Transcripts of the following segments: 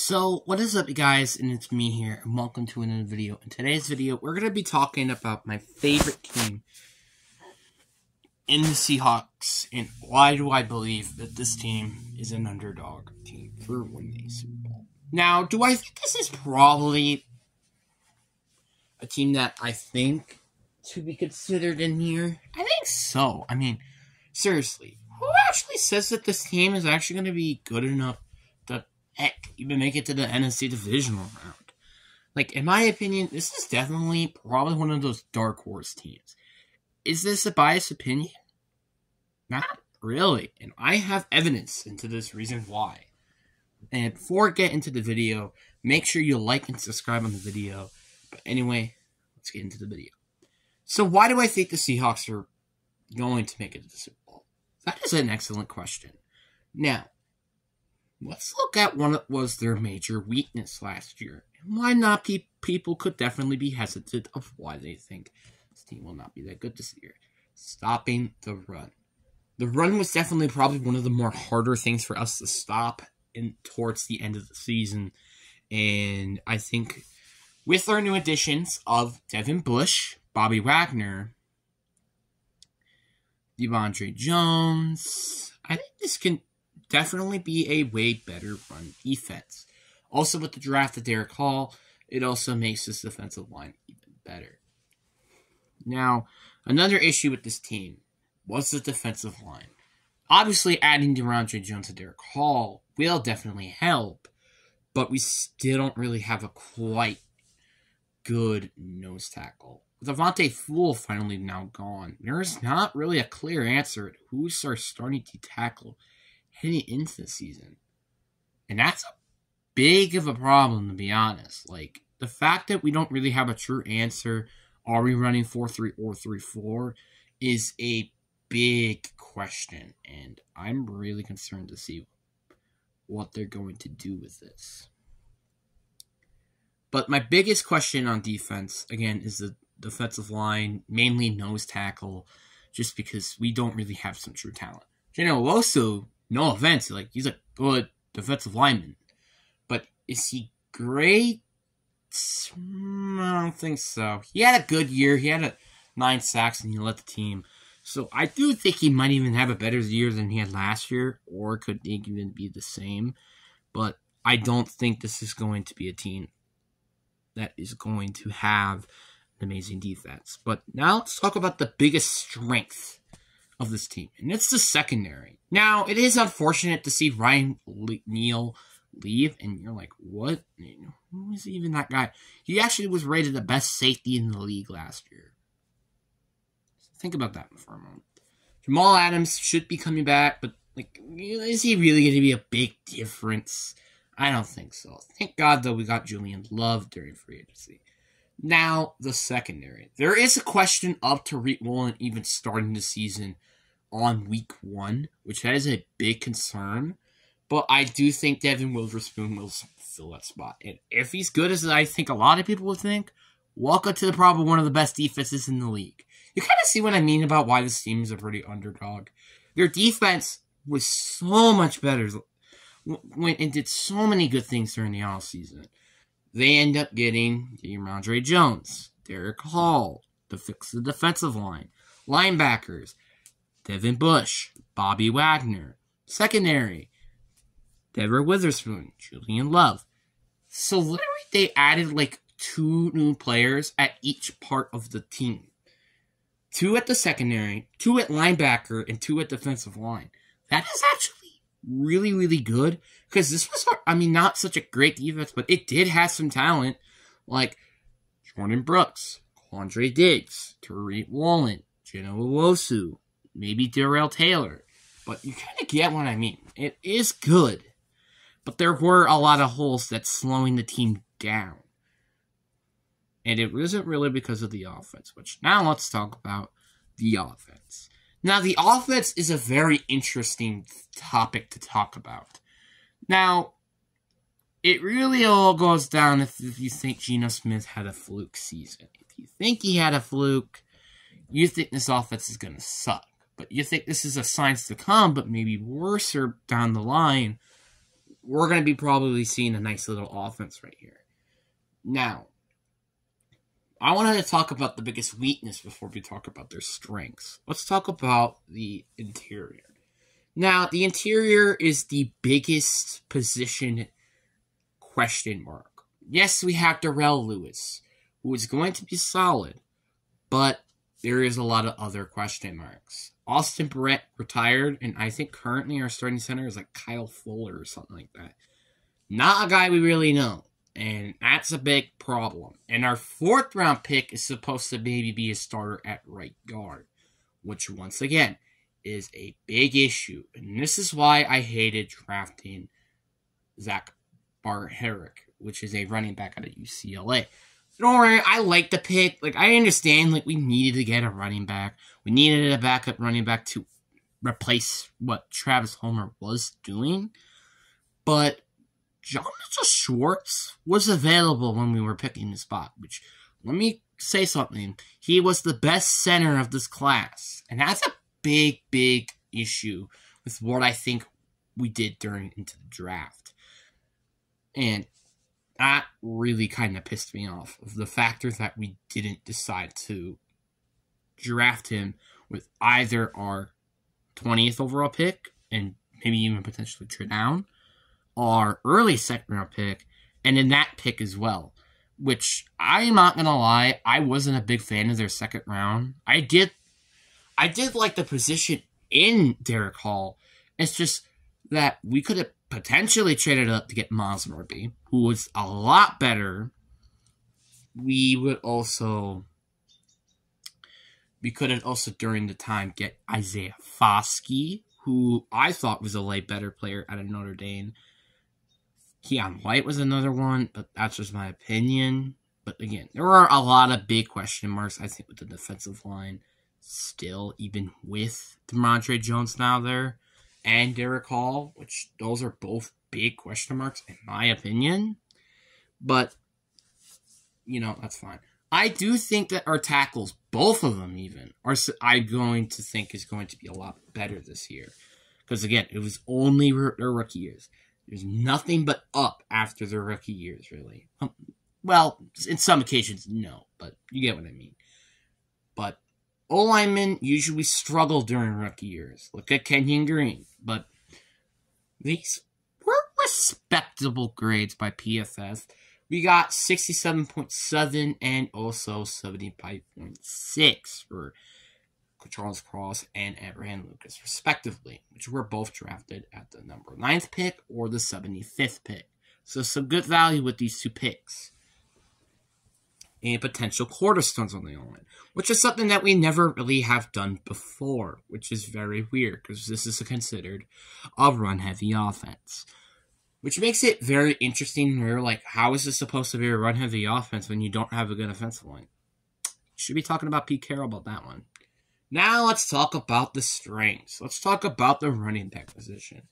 So, what is up, you guys? And it's me here, and welcome to another video. In today's video, we're going to be talking about my favorite team in the Seahawks, and why do I believe that this team is an underdog team for winning a Super Bowl. Now, do I think this is probably a team that I think should be considered in here? I think so. I mean, seriously, who actually says that this team is actually going to be good enough to even make it to the NFC divisional round? Like, in my opinion, this is definitely probably one of those dark horse teams. Is this a biased opinion? Not really. And I have evidence into this reason why. And before I get into the video, make sure you like and subscribe on the video. But anyway, let's get into the video. So why do I think the Seahawks are going to make it to the Super Bowl? That is an excellent question. Now, let's look at what was their major weakness last year. And why not people could definitely be hesitant of why they think this team will not be that good this year. Stopping the run. The run was definitely probably one of the more harder things for us to stop towards the end of the season. And I think with our new additions of Devin Bush, Bobby Wagner, DeAndre Jones, I think this can definitely be a way better run defense. Also, with the draft of Derek Hall, it also makes this defensive line even better. Now, another issue with this team was the defensive line. Obviously, adding DeAndre Jones and Derek Hall will definitely help, but we still don't really have a quite good nose tackle. With Avonte Fool finally now gone, there's not really a clear answer at who's our starting to tackle heading into the season. And that's a big of a problem, to be honest. Like, the fact that we don't really have a true answer, are we running 4-3 or 3-4, is a big question. And I'm really concerned to see what they're going to do with this. But my biggest question on defense, again, is the defensive line, mainly nose tackle, just because we don't really have some true talent. Geno Awosu, no offense, like, he's a good defensive lineman. But is he great? I don't think so. He had a good year. He had 9 sacks and he led the team. So I do think he might even have a better year than he had last year, or could even be the same. But I don't think this is going to be a team that is going to have an amazing defense. But now let's talk about the biggest strength of this team, and it's the secondary. Now, it is unfortunate to see Ryan Neal leave, and you're like, what? Who is even that guy? He actually was rated the best safety in the league last year. Think about that for a moment. Jamal Adams should be coming back, but like, is he really going to be a big difference? I don't think so. Thank God, though, we got Julian Love during free agency. Now, the secondary. There is a question of Tariq Woolen even starting the season on week 1, which that is a big concern. But I do think Devin Witherspoon will fill that spot. And if he's good as I think a lot of people would think, welcome to probably one of the best defenses in the league. You kind of see what I mean about why this team is a pretty underdog. Their defense was so much better and did so many good things during the offseason. They end up getting DeAndre Jones, Derek Hall to fix the defensive line, linebackers, Devin Bush, Bobby Wagner, secondary, Devin Witherspoon, Julian Love. So literally they added like 2 new players at each part of the team. 2 at the secondary, 2 at linebacker, and 2 at defensive line. That is actually really, really good, because this was, not such a great defense, but it did have some talent, like Jordan Brooks, Quandre Diggs, Tariq Woolen, Geno Awosu, maybe Darrell Taylor, but you kind of get what I mean. It is good, but there were a lot of holes that's slowing the team down, and it wasn't really because of the offense, which now let's talk about the offense. Now, the offense is a very interesting topic to talk about. Now, it really all goes down if you think Geno Smith had a fluke season. If you think he had a fluke, you think this offense is going to suck. But you think this is a signs to come, but maybe worse down the line, we're going to be probably seeing a nice little offense right here. Now, I wanted to talk about the biggest weakness before we talk about their strengths. Let's talk about the interior. Now, the interior is the biggest position question mark. Yes, we have Darrell Lewis, who is going to be solid, but there is a lot of other question marks. Austin Barrett retired, and I think currently our starting center is like Kyle Fuller or something like that. Not a guy we really know, and that's a big problem. And our 4th round pick is supposed to maybe be a starter at right guard, which once again is a big issue. And this is why I hated drafting Zach Barherrick, which is a running back out of UCLA. Don't worry, I like the pick. Like, I understand, like, we needed to get a running back. We needed a backup running back to replace what Travis Homer was doing. But John Mitchell Schwartz was available when we were picking the spot, which, let me say something. He was the best center of this class. And that's a big, big issue with what I think we did into the draft. And that really kind of pissed me off, of the factor that we didn't decide to draft him with either our 20th overall pick, and maybe even potentially trade down, our early 2nd round pick, and in that pick as well. Which, I'm not going to lie, I wasn't a big fan of their 2nd round. I did like the position in Derek Hall. It's just that we could have potentially traded up to get Miles Murphy, who was a lot better. We could have also during the time get Isaiah Foskey, who I thought was a better player out of Notre Dame. Keon White was another one, but that's just my opinion. But again, there are a lot of big question marks, I think, with the defensive line still, even with DeMondre Jones now there, and Derek Hall, which those are both big question marks, in my opinion. But, that's fine. I do think that our tackles, both of them even, I'm going to think is going to be a lot better this year. Because, again, it was only their rookie years. There's nothing but up after their rookie years, really. Well, in some occasions, no, but you get what I mean. But O-linemen usually struggle during rookie years. Look at Kenyon Green. But these were respectable grades by PFF. We got 67.7 and also 75.6 for Charles Cross and Abraham Lucas, respectively, which were both drafted at the number 9th pick or the 75th pick. So some good value with these two picks. And potential cornerstones on the O-line, which is something that we never really have done before, which is very weird because this is considered a run-heavy offense. Which makes it very interesting. We're like, how is this supposed to be a run-heavy offense when you don't have a good offensive line? Should be talking about Pete Carroll about that one. Now let's talk about the strengths. Let's talk about the running back position.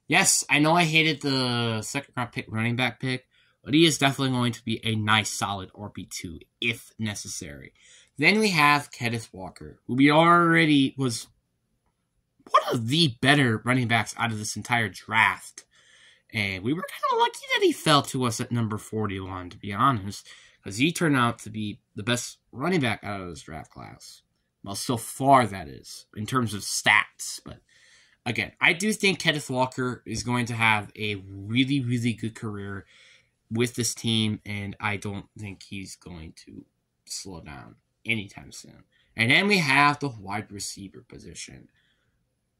Yes, I know I hated the 2nd round pick running back pick, but he is definitely going to be a nice, solid RB2 if necessary. Then we have Kenneth Walker, who we already was one of the better running backs out of this entire draft. And we were kind of lucky that he fell to us at number 41, to be honest, because he turned out to be the best running back out of this draft class. Well, so far that is, in terms of stats. But again, I do think Kenneth Walker is going to have a really, really good career with this team, and I don't think he's going to slow down anytime soon. And then we have the wide receiver position,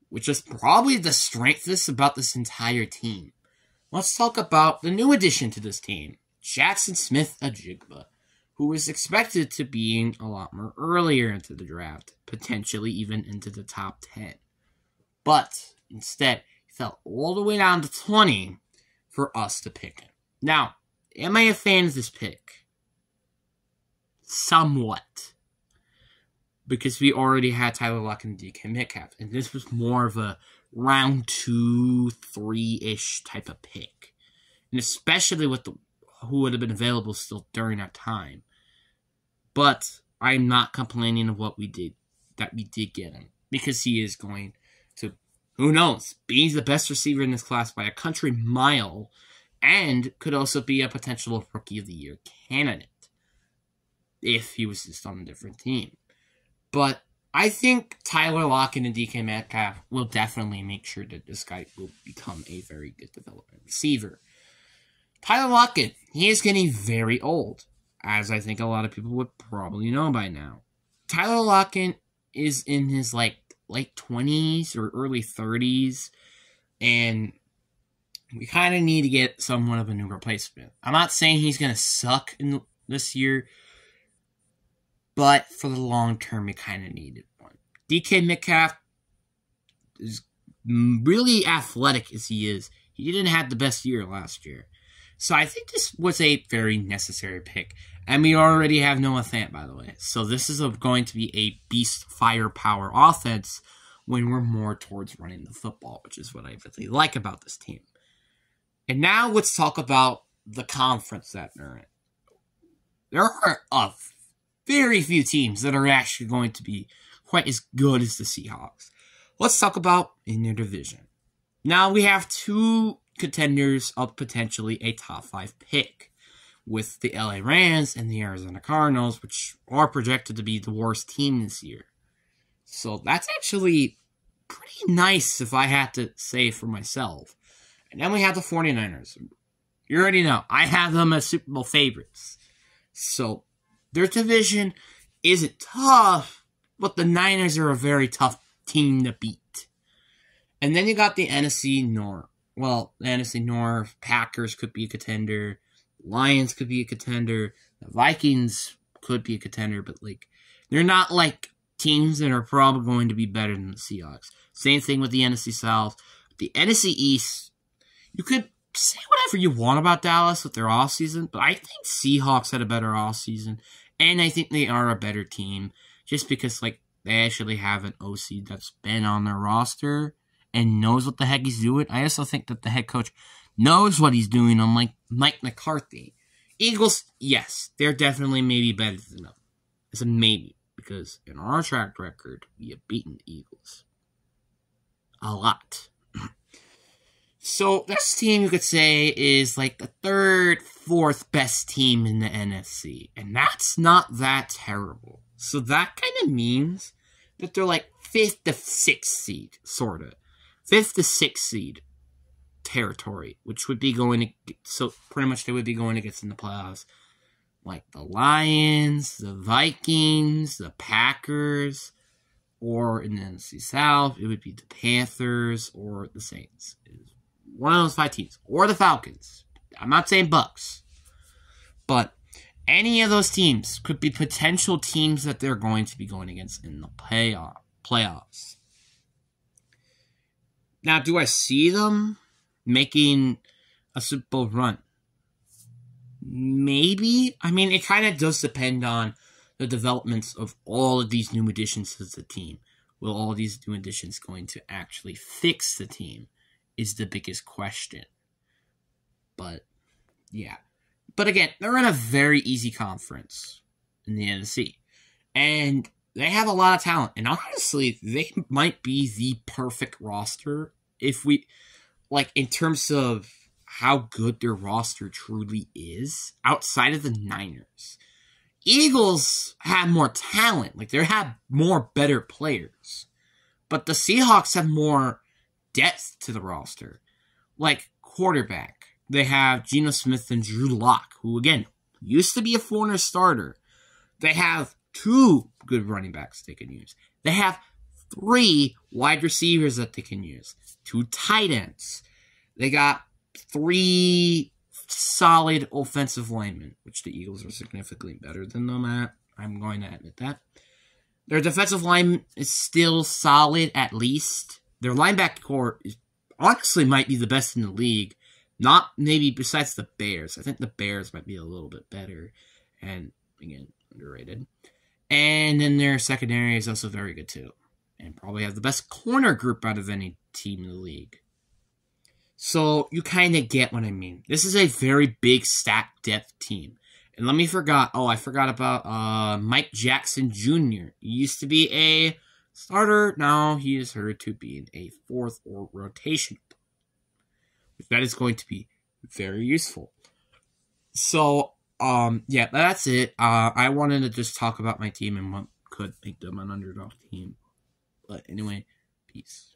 which is probably the strengthest about this entire team. Let's talk about the new addition to this team, Jackson Smith-Njigba, who is expected to be a lot more earlier into the draft, potentially even into the top 10. But instead, he fell all the way down to 20 for us to pick him. Now, am I a fan of this pick? Somewhat. Because we already had Tyler Lockett and DK Metcalf, and this was more of a round 2, 3-ish type of pick. And especially with who would have been available still during that time. But I'm not complaining of what we did, that we did get him. Because he is going to Who knows? He's the best receiver in this class by a country mile, and could also be a potential Rookie of the Year candidate if he was just on a different team. But I think Tyler Lockett and DK Metcalf will definitely make sure that this guy will become a very good development receiver. Tyler Lockett, he is getting very old, as I think a lot of people would probably know by now. Tyler Lockett is in his late 20s or early 30s, and we kind of need to get somewhat of a new replacement. I'm not saying he's going to suck in this year, but for the long term, we kind of needed one. DK Metcalf is really athletic as he is. He didn't have the best year last year. So I think this was a very necessary pick. And we already have Noah Fant, by the way. So this is going to be a beast firepower offense when we're more towards running the football, which is what I really like about this team. And now let's talk about the conference that they're in. There are very few teams that are actually going to be quite as good as the Seahawks. Let's talk about in their division. Now we have two contenders of potentially a top 5 pick, with the LA Rams and the Arizona Cardinals, which are projected to be the worst team this year. So that's actually pretty nice if I had to say for myself. And then we have the 49ers. You already know, I have them as Super Bowl favorites. So their division isn't tough, but the Niners are a very tough team to beat. And then you got the NFC North. Well, the NFC North, Packers could be a contender. Lions could be a contender. The Vikings could be a contender, but they're not teams that are probably going to be better than the Seahawks. Same thing with the NFC South. The NFC East, you could say whatever you want about Dallas with their offseason, but I think Seahawks had a better offseason, and I think they are a better team just because they actually have an OC that's been on their roster and knows what the heck he's doing. I also think that the head coach knows what he's doing, unlike Mike McCarthy. Eagles, yes, they're definitely maybe better than them. It's a maybe, because in our track record, we have beaten the Eagles. A lot. So, this team, you could say, is the third, fourth best team in the NFC. And that's not that terrible. So, that kind of means that they're 5th to 6th seed, sort of. 5th to 6th seed territory, which would be going to, so pretty much they would be going against in the playoffs, the Lions, the Vikings, the Packers, or in the NFC South, it would be the Panthers or the Saints. One of those 5 teams, or the Falcons. I'm not saying Bucks, but any of those teams could be potential teams that they're going to be going against in the playoffs. Now, do I see them making a Super Bowl run? Maybe. I mean, it kind of does depend on the developments of all of these new additions to the team. Will all these new additions going to actually fix the team is the biggest question. But, yeah. But again, they're in a very easy conference in the NFC. And they have a lot of talent. And honestly, they might be the perfect roster if we, in terms of how good their roster truly is, outside of the Niners. Eagles have more talent. They have more better players. But the Seahawks have more depth to the roster. Quarterback, they have Geno Smith and Drew Lock, who, again, used to be a foreigner starter. They have 2 good running backs they can use. They have 3 wide receivers that they can use. 2 tight ends. They got 3 solid offensive linemen, which the Eagles are significantly better than them at. I'm going to admit that. Their defensive line is still solid, at least. Their linebacker core honestly might be the best in the league. Not maybe besides the Bears. I think the Bears might be a little bit better. And, again, underrated. And then their secondary is also very good, too. And probably have the best corner group out of any team in the league. So, you kind of get what I mean. This is a very big stacked depth team. And I forgot about Mike Jackson Jr. He used to be a starter. Now he is heard to be in a fourth or rotation. That is going to be very useful. So, yeah, that's it. I wanted to just talk about my team and what could make them an underdog team. But anyway, peace.